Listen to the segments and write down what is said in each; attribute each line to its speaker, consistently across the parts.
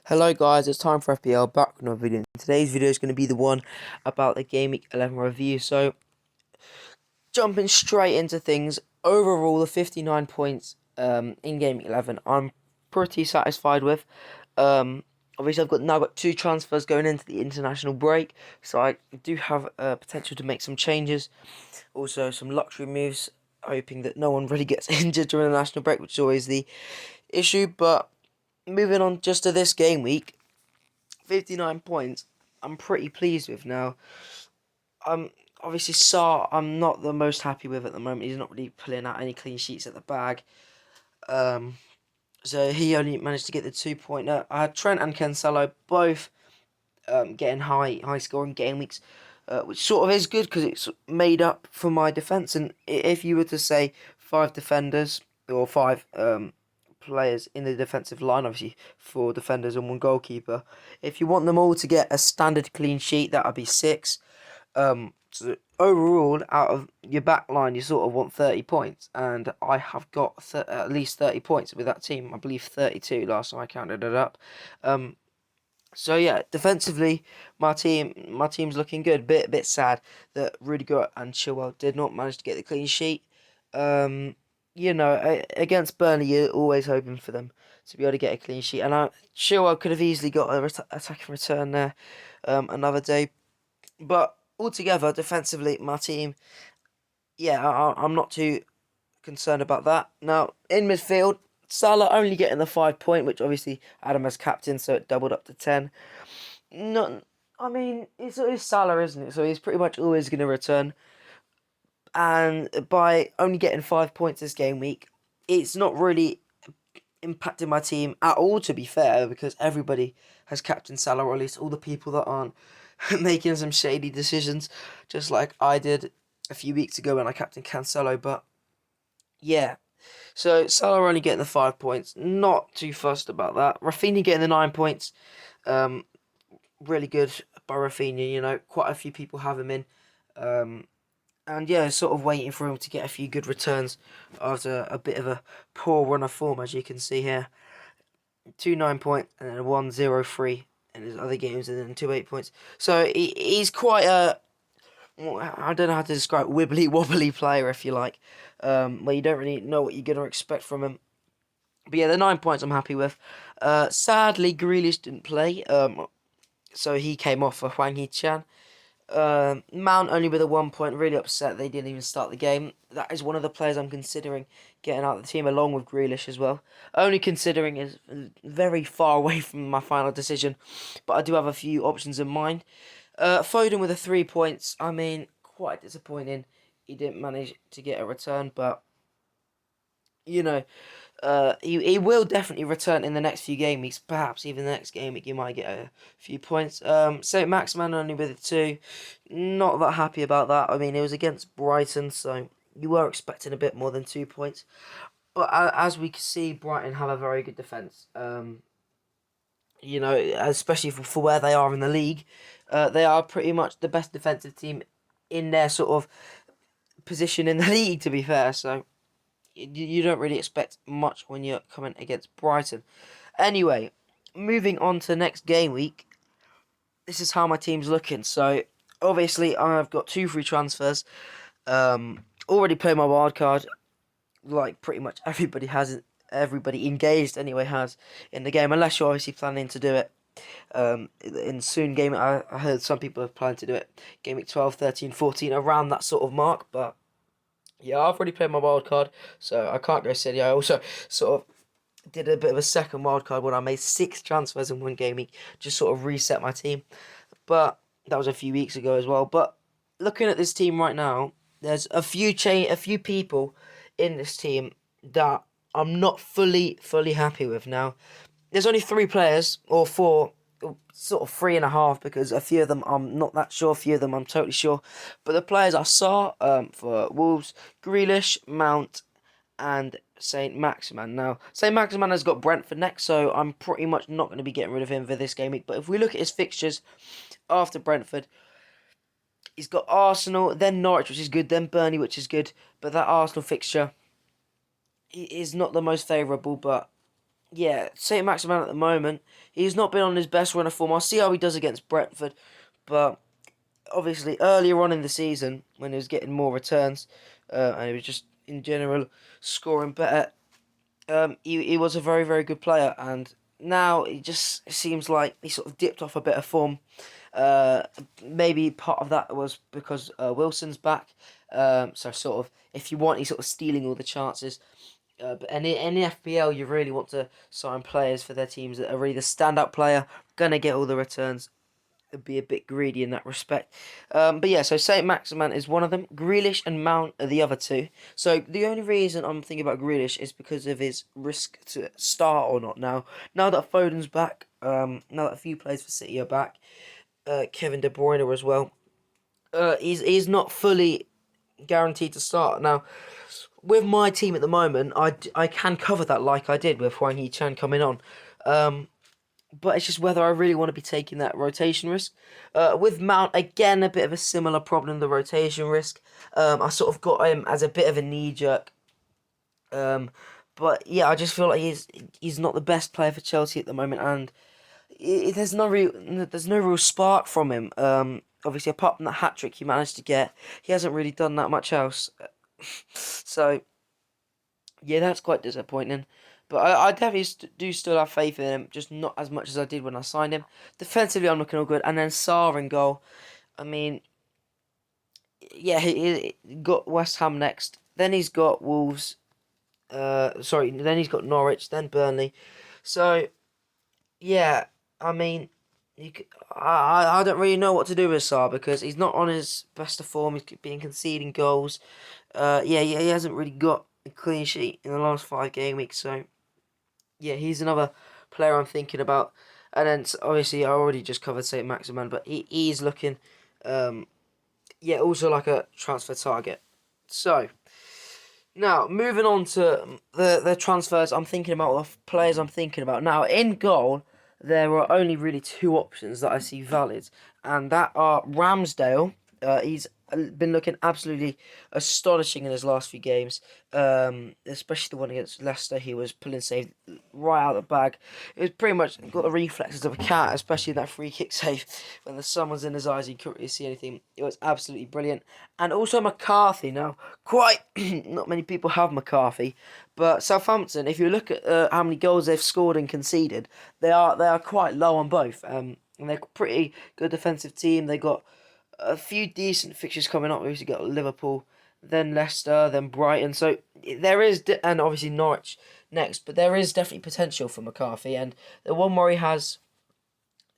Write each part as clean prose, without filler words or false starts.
Speaker 1: Hello guys, it's time for FPL back with another video. Today's video is going to be the one about the Gameweek 11 review. So, jumping straight into things, overall the 59 points in Gameweek 11 I'm pretty satisfied with. Obviously I've now got two transfers going into the international break, so I do have potential to make some changes. Also some luxury moves, hoping that no one really gets injured during the national break, which is always the issue. But moving on just to this game week, 59 points, I'm pretty pleased with now. Obviously Sarr, I'm not the most happy with at the moment. He's not really pulling out any clean sheets at the bag. So he only managed to get the 2 point. I had Trent and Cancelo both getting high scoring game weeks, which sort of is good because it's made up for my defence. And if you were to say five defenders or five players in the defensive line, obviously four defenders and one goalkeeper, if you want them all to get a standard clean sheet, that would be six. So overall, out of your back line, you sort of want 30 points, and I have got at least 30 points with that team. I believe 32 last time I counted it up. So yeah, defensively, my team's looking good. Bit sad that Rudiger and Chilwell did not manage to get the clean sheet. Against Burnley, you're always hoping for them to be able to get a clean sheet, and Chilwell could have easily got an attacking return there, another day. But altogether, defensively, my team, yeah, I'm not too concerned about that. Now, in midfield, Salah only getting the 5 point, which obviously Adam has captain, so it doubled up to 10. No, I mean, it's Salah, isn't it? So he's pretty much always going to return. And by only getting 5 points this game week, it's not really impacted my team at all, to be fair, because everybody has captain Salah, or at least all the people that aren't making some shady decisions, just like I did a few weeks ago when I captained Cancelo. But yeah, so Salah only getting the 5 points, not too fussed about that. Rafinha getting the 9 points, really good by Rafinha. Quite a few people have him in, and yeah, sort of waiting for him to get a few good returns after a bit of a poor run of form, as you can see here. 2 9 points and then 1-0-3 in his other games, and then 2 8 points. So he's quite a, I don't know how to describe, wibbly wobbly player, if you like, where you don't really know what you're gonna expect from him. But yeah, the 9 points I'm happy with. Sadly, Grealish didn't play, so he came off for Hwang Hee-chan. Mount only with a 1 point, really upset they didn't even start the game. That is one of the players I'm considering getting out of the team, along with Grealish as well. Only considering is very far away from my final decision, but I do have a few options in mind. Foden with the 3 points, I mean, quite disappointing. He didn't manage to get a return, but you know, he will definitely return in the next few game weeks. Perhaps even the next game week, he might get a few points. Saint Maximin only with a 2. Not that happy about that. I mean, it was against Brighton, so you were expecting a bit more than 2 points. But as we can see, Brighton have a very good defence. Especially for where they are in the league, they are pretty much the best defensive team in their sort of position in the league, to be fair. So you don't really expect much when you're coming against Brighton. Anyway, moving on to the next game week. This is how my team's looking. So obviously I've got 2 free transfers. Already played my wild card, like pretty much everybody has. Everybody engaged anyway has in the game, unless you're obviously planning to do it in soon game. I heard some people have planned to do it game week 12, 13, 14, around that sort of mark, but yeah, I've already played my wild card, so I can't go silly. I also sort of did a bit of a second wild card when I made 6 transfers in one game week, just sort of reset my team. But that was a few weeks ago as well. But looking at this team right now, there's a few people in this team that I'm not fully happy with. Now, there's only 3 players, or 4, sort of 3.5, because a few of them I'm not that sure, a few of them I'm totally sure. But the players I saw for Wolves: Grealish, Mount, and Saint Maximin. Now, Saint Maximin has got Brentford next, so I'm pretty much not going to be getting rid of him for this game week. But if we look at his fixtures after Brentford, he's got Arsenal, then Norwich, which is good, then Burnley, which is good. But that Arsenal fixture is not the most favourable, but yeah, Saint Maximin at the moment, he's not been on his best run of form. I'll see how he does against Brentford, but obviously earlier on in the season when he was getting more returns, and he was just in general scoring better. He was a very, very good player, and now it just seems like he sort of dipped off a bit of form. Uh, Maybe part of that was because Wilson's back. So sort of, if you want, he's sort of stealing all the chances. But in FPL, you really want to sign players for their teams that are either standout player, gonna get all the returns, be a bit greedy in that respect. But yeah, so Saint Maximin is one of them. Grealish and Mount are the other two. So the only reason I'm thinking about Grealish is because of his risk to start or not now. Now that Foden's back, now that a few players for City are back, Kevin De Bruyne as well. He's not fully guaranteed to start now. With my team at the moment, I can cover that like I did with Huang Yi-chan coming on. But it's just whether I really want to be taking that rotation risk. With Mount, again, a bit of a similar problem, the rotation risk. I sort of got him as a bit of a knee-jerk. But yeah, I just feel like he's not the best player for Chelsea at the moment, and there's no real spark from him. Obviously, apart from that hat-trick he managed to get, he hasn't really done that much else. So, yeah, that's quite disappointing. But I definitely do still have faith in him, just not as much as I did when I signed him. Defensively, I'm looking all good. And then Sarr in goal. I mean, yeah, he got West Ham next. Then he's got Wolves. Then he's got Norwich, then Burnley. So, yeah, I mean, I don't really know what to do with Sarr because he's not on his best of form. He's been conceding goals. Yeah, he hasn't really got a clean sheet in the last 5 game weeks. So, yeah, he's another player I'm thinking about. And then obviously I already just covered Saint Maximin, but he's looking, yeah, also like a transfer target. So now moving on to the transfers I'm thinking about, the players I'm thinking about. Now in goal, there are only really two options that I see valid, and that are Ramsdale. He's been looking absolutely astonishing in his last few games, especially the one against Leicester. He was pulling save right out of the bag. It was pretty much got the reflexes of a cat, especially that free kick save when the sun was in his eyes. He couldn't really see anything. It was absolutely brilliant. And also McCarthy. Now, quite not many people have McCarthy, but Southampton, if you look at how many goals they've scored and conceded, they are quite low on both. And they're a pretty good defensive team. They got a few decent fixtures coming up. We've obviously got Liverpool, then Leicester, then Brighton. So there is, and obviously Norwich next. But there is definitely potential for McCarthy. And the one where he has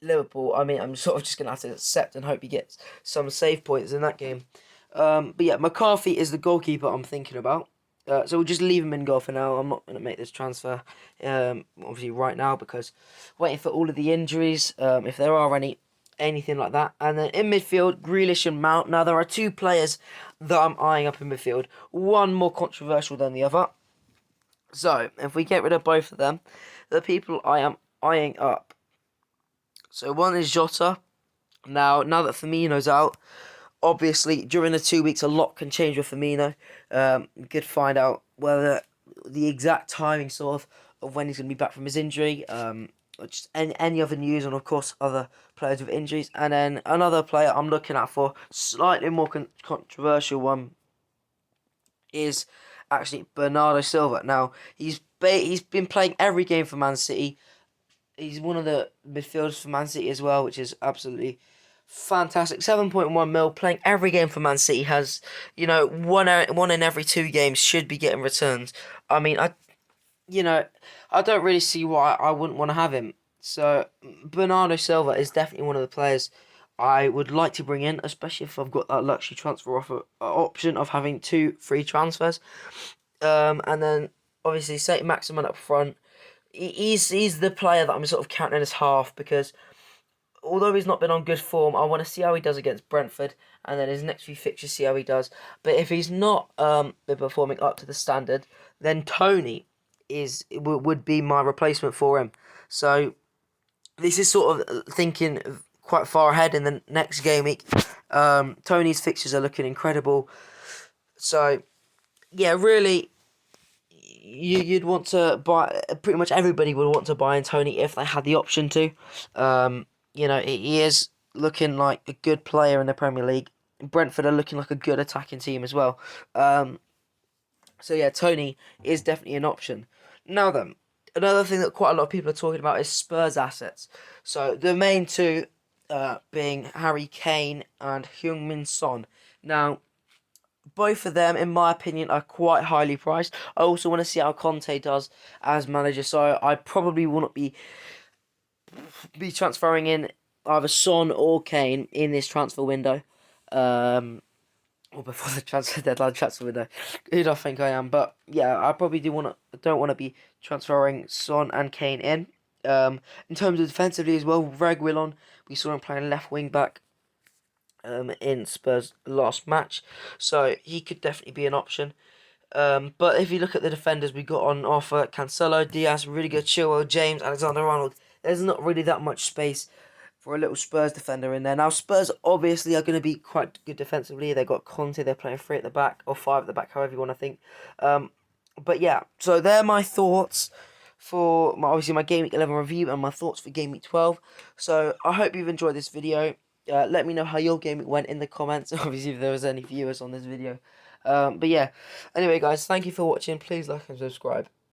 Speaker 1: Liverpool, I mean, I'm sort of just gonna have to accept and hope he gets some save points in that game. But yeah, McCarthy is the goalkeeper I'm thinking about. So we'll just leave him in goal for now. I'm not going to make this transfer, obviously right now, because waiting for all of the injuries, if there are anything like that. And then in midfield, Grealish and Mount. Now there are two players that I'm eyeing up in midfield. One more controversial than the other. So if we get rid of both of them, the people I am eyeing up. So one is Jota. Now that Firmino's out, obviously, during the 2 weeks, a lot can change with Firmino. We could find out whether the exact timing, sort of when he's going to be back from his injury. Or just any other news on, of course, other players with injuries. And then another player I'm looking at for slightly more controversial one is actually Bernardo Silva. Now, he's been playing every game for Man City. He's one of the midfielders for Man City as well, which is absolutely fantastic. 7.1 mil, playing every game for Man City, has, one in every 2 games should be getting returns. I mean, I don't really see why I wouldn't want to have him. So Bernardo Silva is definitely one of the players I would like to bring in, especially if I've got that luxury transfer offer option of having 2 free transfers. And then obviously Saint Maximin up front. He's the player that I'm sort of counting as half, because although he's not been on good form, I want to see how he does against Brentford, and then his next few fixtures, see how he does. But if he's not been performing up to the standard, then Tony would be my replacement for him. So this is sort of thinking quite far ahead in the next game week. Tony's fixtures are looking incredible. So yeah, really, you'd want to buy. Pretty much everybody would want to buy in Tony if they had the option to. He is looking like a good player in the Premier League. Brentford are looking like a good attacking team as well. So yeah, Tony is definitely an option. Now then, another thing that quite a lot of people are talking about is Spurs assets. So the main two being Harry Kane and Heung-min Son. Now, both of them, in my opinion, are quite highly priced. I also want to see how Conte does as manager, so I probably will not be transferring in either Son or Kane in this transfer window. Or before the transfer deadline transfer window. Who do I think I am? But yeah, I probably don't want to be transferring Son and Kane in. In terms of defensively as well, Reguilon, we saw him playing left wing back in Spurs' last match, so he could definitely be an option. But if you look at the defenders we got on offer, Cancelo, Diaz, Rudiger, Chilwell, James, Alexander-Arnold, there's not really that much space for a little Spurs defender in there. Now, Spurs obviously are going to be quite good defensively. They've got Conte, they're playing 3 at the back, or 5 at the back, however you want to think. But yeah, so they're my thoughts for obviously my Game Week 11 review and my thoughts for Game Week 12. So I hope you've enjoyed this video. Let me know how your game went in the comments, obviously if there was any viewers on this video. But yeah, anyway guys, thank you for watching. Please like and subscribe.